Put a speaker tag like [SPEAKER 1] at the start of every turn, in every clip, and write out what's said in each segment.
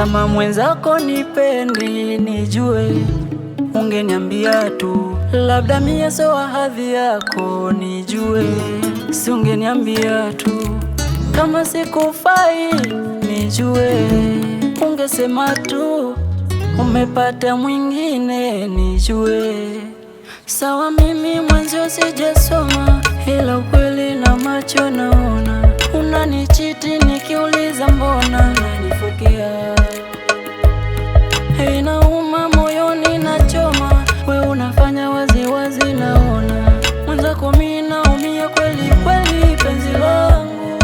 [SPEAKER 1] Kama mwenzako nipendi nijue, ungeniambia tu. Labda mie so hadhi yako nijue, si ungeniambia tu. Kama sikufai nijue, ungesema tu. Umepata mwingine nijue. Sawa mimi mwenzio sijesoma, ila ukweli na macho naona. Unanichiti nikiuliza mbona nanifokea. Inauma moyoni nachoma, we unafanya wazi wazi naona. Mwenzako mimi naumia kweli kweli penzi langu.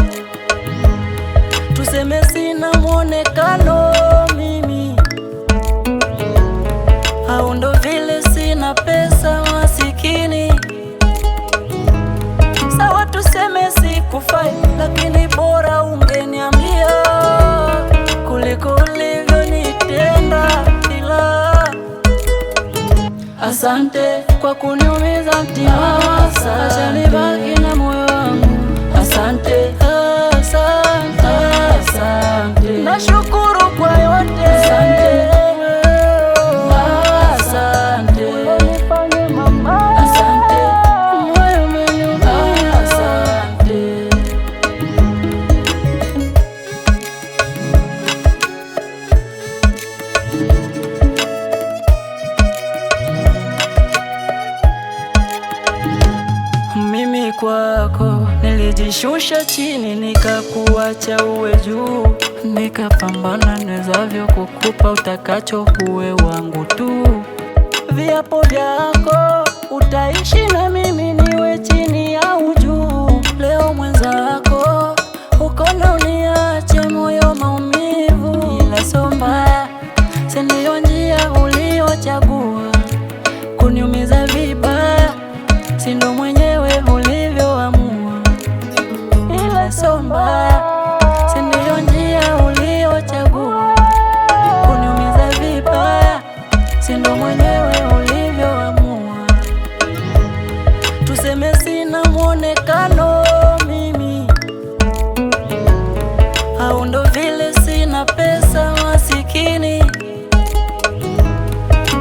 [SPEAKER 1] Tuseme sina mwonekano mimi, au ndo vile sina pesa masikini. Sawa tuseme sikufai, lakini bora ungeniambia kuliko ulivyonitenda. Ila asante kwa kuniumiza mtima, acha nibaki na moyo wangu. Asante, asante, asante. Nashukuru kwa yote. Asante, asante. Unifanye mama. Asante, moyo umeniumia. Asante. Mimi kwako nilijishusha chini, nikakuacha uwe juu. Nikapambana niwezavyo kukupa utakacho, uwe wangu tu. Viapo vyako utaishi na mimi niwe chini au juu. Leo mwenzako uko na uniache moyo maumivu. Ila so mbaya, si ndio njia uliochagua kuniumiza vibaya, si ndo mwenyewe ulivyoamua. Ila so mbaya, si ndio njia uliochagua kuniumiza vibaya, si ndo mwenyewe ulivyoamua. Tuseme sina mwonekano mimi, au ndo vile sina pesa masikini.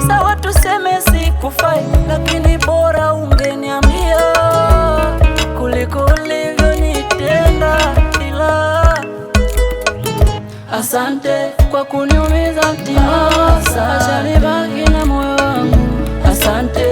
[SPEAKER 1] Sawa tuseme sikufai, lakini bora ungeniambia kuliko ulivyonitenda. Ila asante kwa kuniumiza mtima, acha nibaki na moyo wangu. Asante.